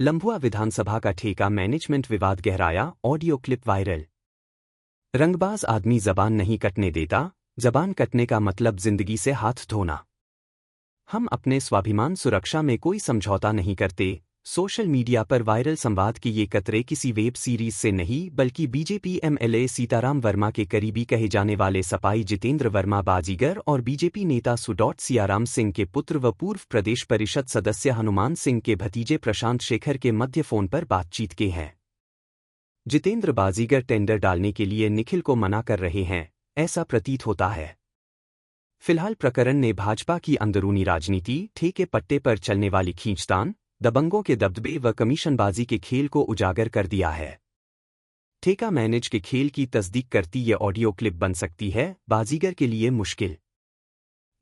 लंबुआ विधानसभा का ठेका मैनेजमेंट विवाद गहराया, ऑडियो क्लिप वायरल। रंगबाज आदमी जबान नहीं कटने देता, जबान कटने का मतलब जिंदगी से हाथ धोना। हम अपने स्वाभिमान सुरक्षा में कोई समझौता नहीं करते। सोशल मीडिया पर वायरल संवाद के ये कतरे किसी वेब सीरीज से नहीं बल्कि बीजेपी एमएलए सीताराम वर्मा के करीबी कहे जाने वाले सपाई जितेंद्र वर्मा बाजीगर और बीजेपी नेता सियाराम सिंह के पुत्र व पूर्व प्रदेश परिषद सदस्य हनुमान सिंह के भतीजे प्रशांत शेखर के मध्य फोन पर बातचीत के हैं। जितेंद्र बाजीगर टेंडर डालने के लिए निखिल को मना कर रहे हैं, ऐसा प्रतीत होता है। फिलहाल प्रकरण ने भाजपा की अंदरूनी राजनीति, ठेके पट्टे पर चलने वाली खींचतान, दबंगों के दबदबे व कमीशनबाजी के खेल को उजागर कर दिया है। ठेका मैनेज के खेल की तस्दीक करती ये ऑडियो क्लिप बन सकती है बाजीगर के लिए मुश्किल।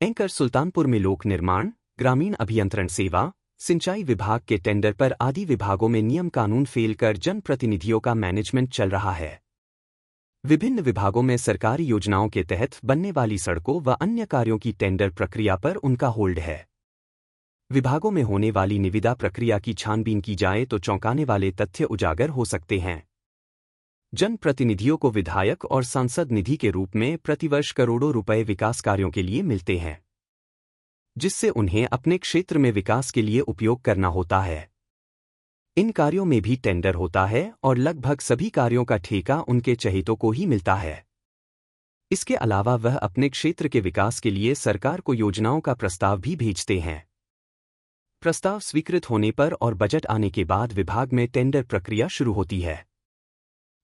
एंकर सुल्तानपुर में लोक निर्माण, ग्रामीण अभियंत्रण सेवा, सिंचाई विभाग के टेंडर पर आदि विभागों में नियम कानून फेल कर जनप्रतिनिधियों का मैनेजमेंट चल रहा है। विभिन्न विभागों में सरकारी योजनाओं के तहत बनने वाली सड़कों व अन्य कार्यों की टेंडर प्रक्रिया पर उनका होल्ड है। विभागों में होने वाली निविदा प्रक्रिया की छानबीन की जाए तो चौंकाने वाले तथ्य उजागर हो सकते हैं। जनप्रतिनिधियों को विधायक और सांसद निधि के रूप में प्रतिवर्ष करोड़ों रुपए विकास कार्यों के लिए मिलते हैं, जिससे उन्हें अपने क्षेत्र में विकास के लिए उपयोग करना होता है। इन कार्यों में भी टेंडर होता है और लगभग सभी कार्यों का ठेका उनके चहेतों को ही मिलता है। इसके अलावा वह अपने क्षेत्र के विकास के लिए सरकार को योजनाओं का प्रस्ताव भी भेजते हैं। प्रस्ताव स्वीकृत होने पर और बजट आने के बाद विभाग में टेंडर प्रक्रिया शुरू होती है।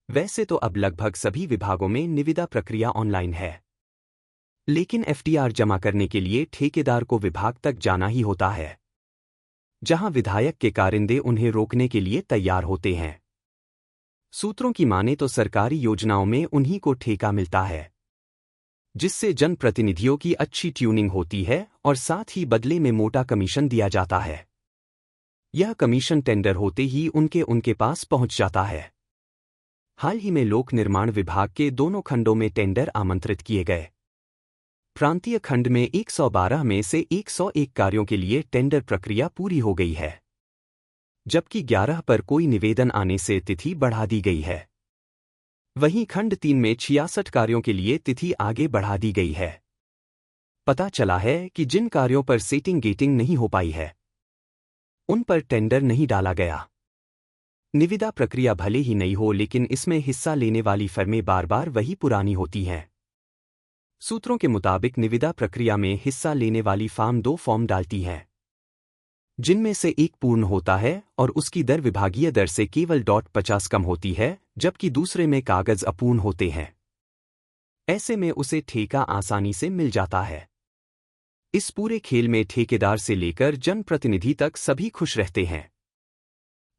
वैसे तो अब लगभग सभी विभागों में निविदा प्रक्रिया ऑनलाइन है, लेकिन एफटीआर जमा करने के लिए ठेकेदार को विभाग तक जाना ही होता है, जहां विधायक के कारिंदे उन्हें रोकने के लिए तैयार होते हैं। सूत्रों की माने तो सरकारी योजनाओं में उन्हीं को ठेका मिलता है, जिससे जनप्रतिनिधियों की अच्छी ट्यूनिंग होती है और साथ ही बदले में मोटा कमीशन दिया जाता है। यह कमीशन टेंडर होते ही उनके पास पहुंच जाता है। हाल ही में लोक निर्माण विभाग के दोनों खंडों में टेंडर आमंत्रित किए गए। प्रांतीय खंड में 112 में से 101 कार्यों के लिए टेंडर प्रक्रिया पूरी हो गई है, जबकि 11 पर कोई निवेदन आने से तिथि बढ़ा दी गई है। वहीं खंड 3 में 66 कार्यों के लिए तिथि आगे बढ़ा दी गई है। पता चला है कि जिन कार्यों पर सेटिंग गेटिंग नहीं हो पाई है, उन पर टेंडर नहीं डाला गया। निविदा प्रक्रिया भले ही नहीं हो, लेकिन इसमें हिस्सा लेने वाली फर्में बार बार वही पुरानी होती हैं। सूत्रों के मुताबिक निविदा प्रक्रिया में हिस्सा लेने वाली फार्म 2 फॉर्म डालती हैं, जिनमें से एक पूर्ण होता है और उसकी दर विभागीय दर से केवल 50 कम होती है, जबकि दूसरे में कागज अपूर्ण होते हैं। ऐसे में उसे ठेका आसानी से मिल जाता है। इस पूरे खेल में ठेकेदार से लेकर जनप्रतिनिधि तक सभी खुश रहते हैं,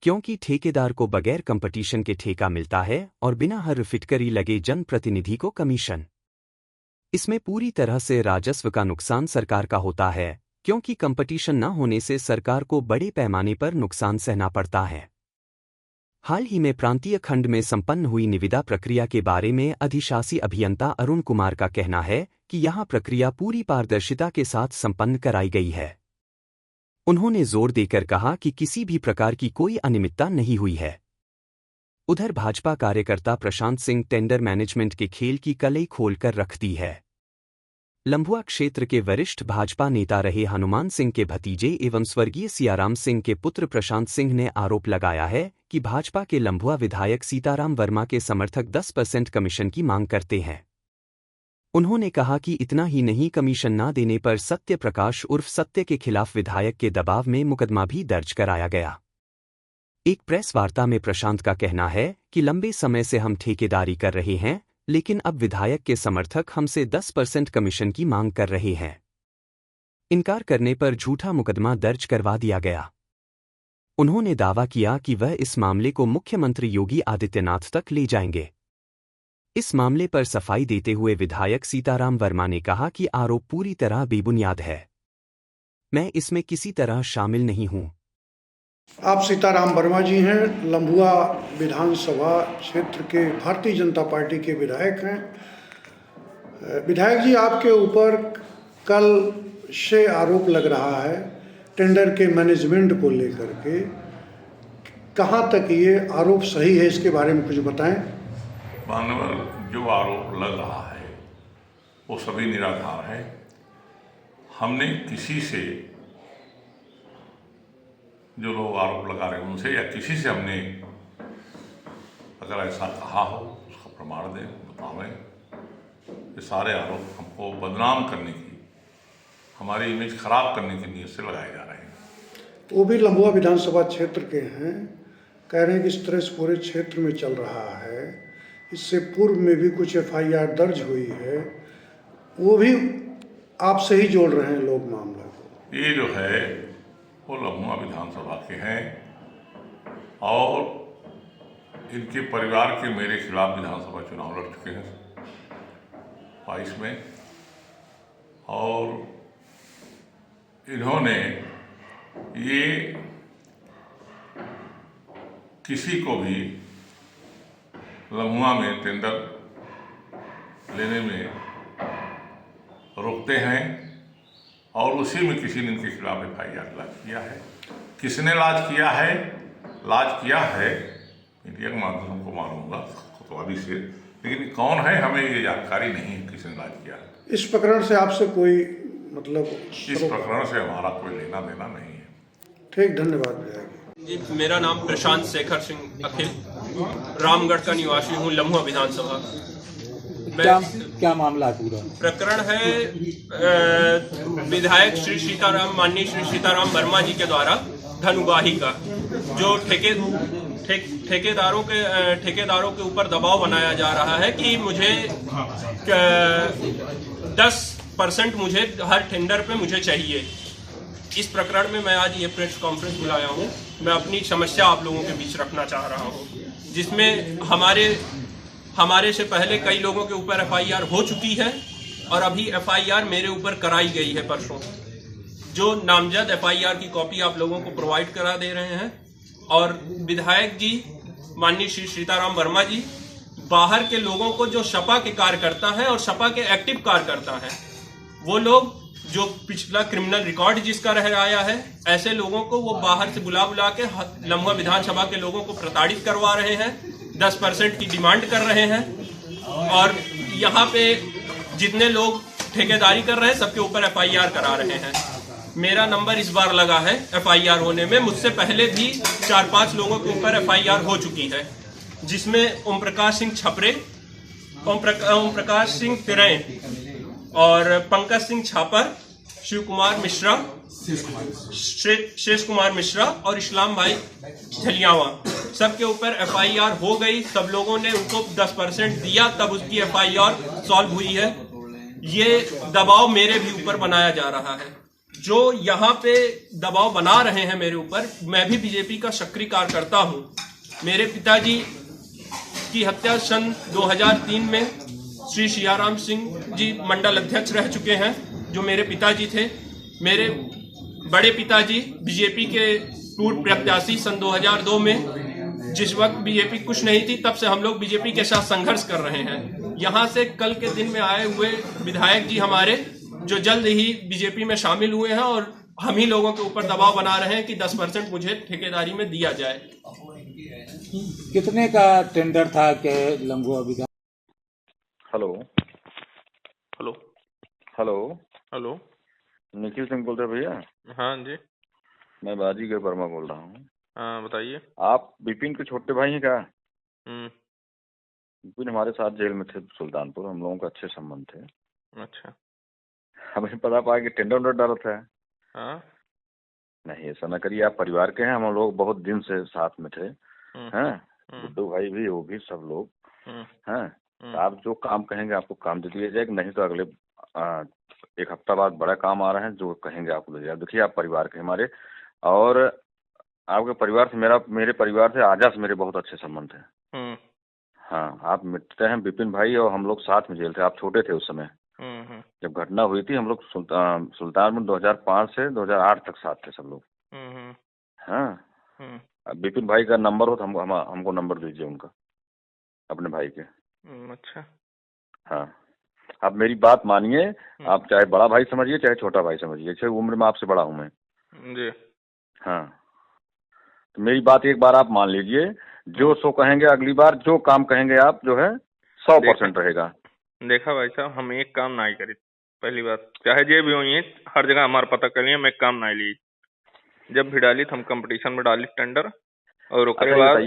क्योंकि ठेकेदार को बगैर कंपटीशन के ठेका मिलता है और बिना हर फिटकरी लगे जनप्रतिनिधि को कमीशन। इसमें पूरी तरह से राजस्व का नुकसान सरकार का होता है, क्योंकि कंपटीशन न होने से सरकार को बड़े पैमाने पर नुकसान सहना पड़ता है। हाल ही में प्रांतीय खंड में संपन्न हुई निविदा प्रक्रिया के बारे में अधिशासी अभियंता अरुण कुमार का कहना है कि यहां प्रक्रिया पूरी पारदर्शिता के साथ संपन्न कराई गई है। उन्होंने जोर देकर कहा कि किसी भी प्रकार की कोई अनियमितता नहीं हुई है। उधर भाजपा कार्यकर्ता प्रशांत सिंह टेंडर मैनेजमेंट के खेल की कलई खोलकर रख दी है। लंबुआ क्षेत्र के वरिष्ठ भाजपा नेता रहे हनुमान सिंह के भतीजे एवं स्वर्गीय सियाराम सिंह के पुत्र प्रशांत सिंह ने आरोप लगाया है कि भाजपा के लंबुआ विधायक सीताराम वर्मा के समर्थक 10% कमीशन की मांग करते हैं। उन्होंने कहा कि इतना ही नहीं, कमीशन न देने पर सत्य प्रकाश उर्फ सत्य के खिलाफ विधायक के दबाव में मुकदमा भी दर्ज कराया गया। एक प्रेस वार्ता में प्रशांत का कहना है कि लंबे समय से हम ठेकेदारी कर रहे हैं, लेकिन अब विधायक के समर्थक हमसे 10% कमीशन की मांग कर रहे हैं। इनकार करने पर झूठा मुकदमा दर्ज करवा दिया गया। उन्होंने दावा किया कि वह इस मामले को मुख्यमंत्री योगी आदित्यनाथ तक ले जाएंगे। इस मामले पर सफाई देते हुए विधायक सीताराम वर्मा ने कहा कि आरोप पूरी तरह बेबुनियाद है। मैं इसमें किसी तरह शामिल नहीं हूं। आप सीताराम वर्मा जी हैं, लंबुआ विधानसभा क्षेत्र के भारतीय जनता पार्टी के विधायक हैं। विधायक जी, आपके ऊपर कल से आरोप लग रहा है टेंडर के मैनेजमेंट को लेकर के, कहाँ तक ये आरोप सही है, इसके बारे में कुछ बताएं। मानवर जो आरोप लग रहा है वो सभी निराधार है। हमने किसी से, जो लोग आरोप लगा रहे हैं उनसे या किसी से हमने अगर ऐसा कहा हो उसका प्रमाण दें, बतावें। ये सारे आरोप हमको बदनाम करने की, हमारी इमेज खराब करने की नीयत से लगाए जा रहे हैं। वो भी लम्बुआ विधानसभा क्षेत्र के हैं, कह रहे हैं कि इस तरह से पूरे क्षेत्र में चल रहा है। इससे पूर्व में भी कुछ FIR दर्ज हुई है, वो भी आपसे ही जोड़ रहे हैं लोग मामला को। ये जो है वो लम्बुआ विधानसभा के हैं और इनके परिवार के मेरे खिलाफ विधानसभा चुनाव लड़ चुके हैं 22 में, और इन्होंने ये किसी को भी लम्बुआ में टेंडर लेने में रोकते हैं और उसी में किसी ने इनके खिलाफ FIR लाज किया है। किसने लाज किया है? लाज किया है मीडिया के माध्यम से हमको मालूम होगा कोतवाली से, लेकिन कौन है हमें ये जानकारी नहीं है किसने लाज किया है। इस प्रकरण से आपसे कोई मतलब? इस प्रकरण से हमारा कोई लेना देना नहीं है। ठीक, धन्यवाद भैया जी। मेरा नाम प्रशांत शेखर सिंह अखिल, रामगढ़ का निवासी हूँ, लम्बुआ विधानसभा। क्या मामला है? पूरा प्रकरण है विधायक श्री सीताराम, माननीय श्री सीताराम वर्मा जी के द्वारा धन उगाही का, जो ठेकेदारों के ऊपर दबाव बनाया जा रहा है कि मुझे 10% मुझे हर टेंडर पे मुझे चाहिए। इस प्रकरण में मैं आज ये प्रेस कॉन्फ्रेंस बुलाया हूँ। मैं अपनी समस्या आप लोगों के बीच रखना चाह रहा हूँ, जिसमें हमारे से पहले कई लोगों के ऊपर FIR हो चुकी है और अभी FIR मेरे ऊपर कराई गई है परसों। जो नामजद FIR की कॉपी आप लोगों को प्रोवाइड करा दे रहे हैं। और विधायक जी माननीय श्री सीताराम वर्मा जी बाहर के लोगों को, जो सपा के कार्यकर्ता है और सपा के एक्टिव कार्यकर्ता है, वो लोग जो पिछला क्रिमिनल रिकॉर्ड जिसका रह आया है, ऐसे लोगों को वो बाहर से बुला के लम्बुआ विधानसभा के लोगों को प्रताड़ित करवा रहे हैं, 10% की डिमांड कर रहे हैं। और यहाँ पे जितने लोग ठेकेदारी कर रहे हैं सबके ऊपर FIR करा रहे हैं। मेरा नंबर इस बार लगा है FIR होने में। मुझसे पहले भी 4-5 लोगों के ऊपर FIR हो चुकी है, जिसमें ओम प्रकाश सिंह छपरे, ओम प्रकाश सिंह तिरैन और पंकज सिंह छापर, शिव कुमार मिश्रा, शेष कुमार मिश्रा और इस्लाम भाई झलियावा, सबके ऊपर FIR हो गई। सब लोगों ने उनको 10% दिया, तब उसकी FIR सॉल्व हुई है। ये दबाव मेरे भी ऊपर बनाया जा रहा है। जो यहाँ पे दबाव बना रहे हैं मेरे ऊपर, मैं भी बीजेपी का सक्रिय कार्यकर्ता हूँ। मेरे पिताजी की हत्या सन 2003 में श्री सियाराम सिंह जी मंडल अध्यक्ष रह चुके हैं, जो मेरे पिताजी थे। मेरे बड़े पिताजी बीजेपी के पूर्व प्रत्याशी सन 2002 में, जिस वक्त बीजेपी कुछ नहीं थी, तब से हम लोग बीजेपी के साथ संघर्ष कर रहे हैं। यहाँ से कल के दिन में आए हुए विधायक जी हमारे, जो जल्द ही बीजेपी में शामिल हुए हैं, और हम ही लोगों के ऊपर दबाव बना रहे हैं कि 10% मुझे ठेकेदारी में दिया जाए। कितने का टेंडर था के लम्बुआ विधान? Hello hello hello hello. Nikhil Singh बोल रहे भैया? हाँ जी। मैं बाजीगर वर्मा बोल रहा हूँ। हाँ बताइए। आप विपिन के छोटे भाई हैं क्या? हम्म। विपिन हमारे साथ जेल में थे सुल्तानपुर, हम लोगों का अच्छे संबंध थे। अच्छा। हमें पता पाया कि टेंडर उंडर डाला था। हाँ। नहीं ऐसा ना करिए, आप परिवार के हैं, हम लोग बहुत दिन से साथ में थे। हैं गुड्डू भाई भी, वो भी, सब लोग हैं। तो आप जो काम कहेंगे आपको काम दे दिया जाएगा, नहीं तो अगले 1 हफ्ता बाद बड़ा काम आ रहा है, जो कहेंगे आपको दे जाएगा। देखिए आप परिवार के हमारे, और आपके परिवार से मेरे परिवार से आजा से मेरे बहुत अच्छे संबंध हैं। हाँ, आप मिलते हैं विपिन भाई, और हम लोग साथ में जेल थे। आप छोटे थे उस समय जब घटना हुई थी। हम लोग सुल्तानपुर 2005 से 2008 तक साथ थे सब लोग। हाँ, विपिन भाई का नंबर हो तो हमको नंबर दीजिए उनका, अपने भाई के। अच्छा। हाँ, आप मेरी बात मानिए, आप चाहे बड़ा भाई समझिए चाहे छोटा भाई समझिए, 6 उम्र में आपसे बड़ा हूँ मैं जी। हाँ, तो मेरी बात एक बार आप मान लीजिए, जो सो कहेंगे अगली बार जो काम कहेंगे आप जो है 100% रहेगा। देखा भाई साहब, हम एक काम ना ही करी, पहली बात चाहे जे भी हुई हर जगह हमारा पता कर लिया, मैं एक काम ना ही ली, जब भी डाली तो हम कंपटीशन में डाली टेंडर, और उसके बाद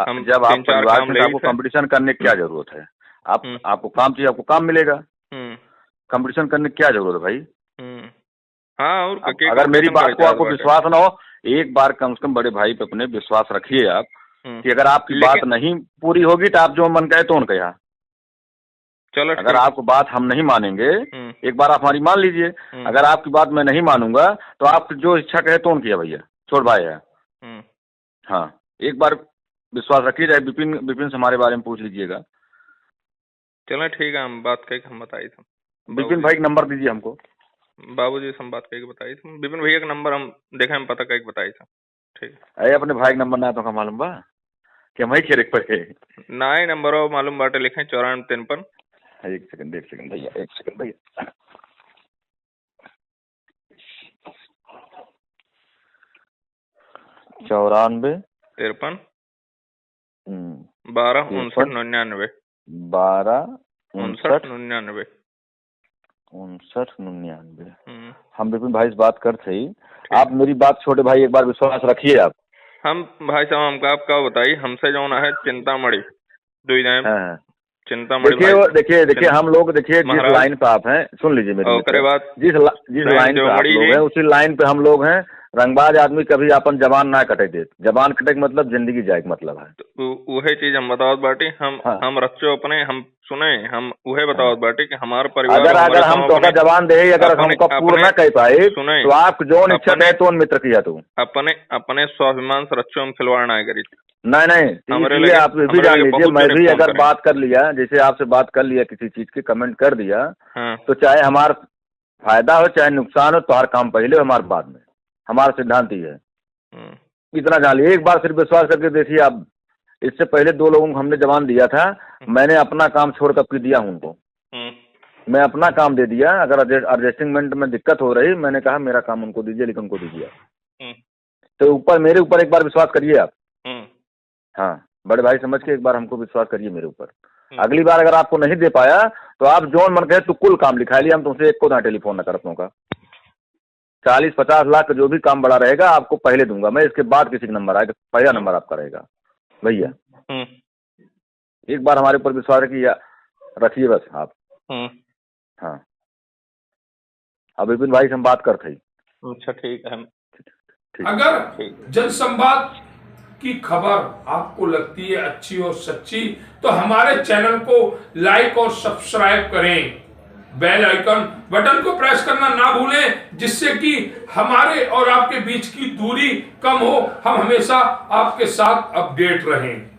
हम जब आप 3-4 परिवार काम में ले आपको कंपटीशन करने की क्या जरूरत है? आपको काम चाहिए, आपको काम मिलेगा। कंपटीशन करने की क्या जरूरत है भाई? हाँ, और अगर मेरी बात को आपको विश्वास ना हो, एक बार कम से कम बड़े भाई पे अपने विश्वास रखिए आप, कि अगर आपकी बात नहीं पूरी होगी तो आप जो मन कहे तो कहा। चलो, अगर आपको बात हम नहीं मानेंगे, एक बार आप हमारी मान लीजिए, अगर आपकी बात मैं नहीं मानूंगा तो आप जो इच्छा कहे तो किया भैया, छोड़ भाई है। हाँ, एक बार विश्वास रखिए, चाहे विपिन से हमारे बारे में पूछ लीजिएगा। चलो ठीक है, हम बात करके हम बताई थे। विपिन भाई का नंबर दीजिए हमको। बाबूजी से हम बात करके बताई थी, विपिन भैया का नंबर हम देखे, हम पता करके बताई था। ठीक है। अरे अपने भाई का नंबर ना तो का मालूम बा कि हम ही खेरे पे ना ही नंबर हो मालूम बाटे, लिखे 9453। एक सेकंड भैया, एक सेकंड भैया। 94 53 12 59 99 12 59 99। हम विपिन भाई से बात करते ही, आप मेरी बात छोटे भाई एक बार विश्वास रखिए आप। हम भाई साहब हमको आपका बताइए, हमसे जो है चिंतामणि चिंतामणि। देखिए हम लोग देखिए जिस लाइन पे आप हैं, सुन लीजिए मेरी बात, जिस लाइन पे आप लोग हैं उसी लाइन पे हम लोग हैं। रंगबाज आदमी कभी अपन जबान ना कटे दे, जबान कटे मतलब जिंदगी जाए मतलब है। तो वही चीज हम बताओ बाटी, हम रच्चो अपने, हम सुने, हम वही बताओ बाटी कि हमारे परिवार अगर हम तो जबान दे, अगर हमको पूरा ना कह पाए तो आप जो इच्छा है तो मित्र किया तू अपने स्वाभिमान से रच्चो हम खिलवाड़ ना करी। नहीं, आप भी जान लीजिए, मैं भी अगर बात कर लिया, जैसे आपसे बात कर लिया, किसी चीज की कमेंट कर दिया, तो चाहे हमारा फायदा हो चाहे नुकसान हो, तो हर काम पहले हमारे बाद में, हमारा सिद्धांत ही है। इतना जान लीजिए, एक बार फिर विश्वास करके देखिए आप। इससे पहले 2 लोगों को हमने जवान दिया था, मैंने अपना काम छोड़ कर दिया हूं उनको, मैं अपना काम दे दिया। अगर एडजस्टमेंट में दिक्कत हो रही, मैंने कहा मेरा काम उनको दीजिए, लेकिन उनको दीजिए। तो मेरे ऊपर एक बार विश्वास करिए आप। हाँ, बड़े भाई समझ के एक बार हमको विश्वास करिए मेरे ऊपर। अगली बार अगर आपको नहीं दे पाया तो आप जो मन कहे तो कुल काम लिखा लिया, हम तुमसे एक को ना टेलीफोन न करता हूँ। 40-50 लाख का जो भी काम बड़ा रहेगा आपको पहले दूंगा मैं, इसके बाद किसी का नंबर आएगा, पहला नंबर आपका रहेगा भैया। एक बार हमारे ऊपर विश्वास रखिए बस आप। हाँ, अब विपिन भाई से हम बात करते ही। अच्छा ठीक है। अगर जनसंवाद की खबर आपको लगती है अच्छी और सच्ची, तो हमारे चैनल को लाइक और सब्सक्राइब करें, बेल आइकन बटन को प्रेस करना ना भूलें, जिससे कि हमारे और आपके बीच की दूरी कम हो, हम हमेशा आपके साथ अपडेट रहें।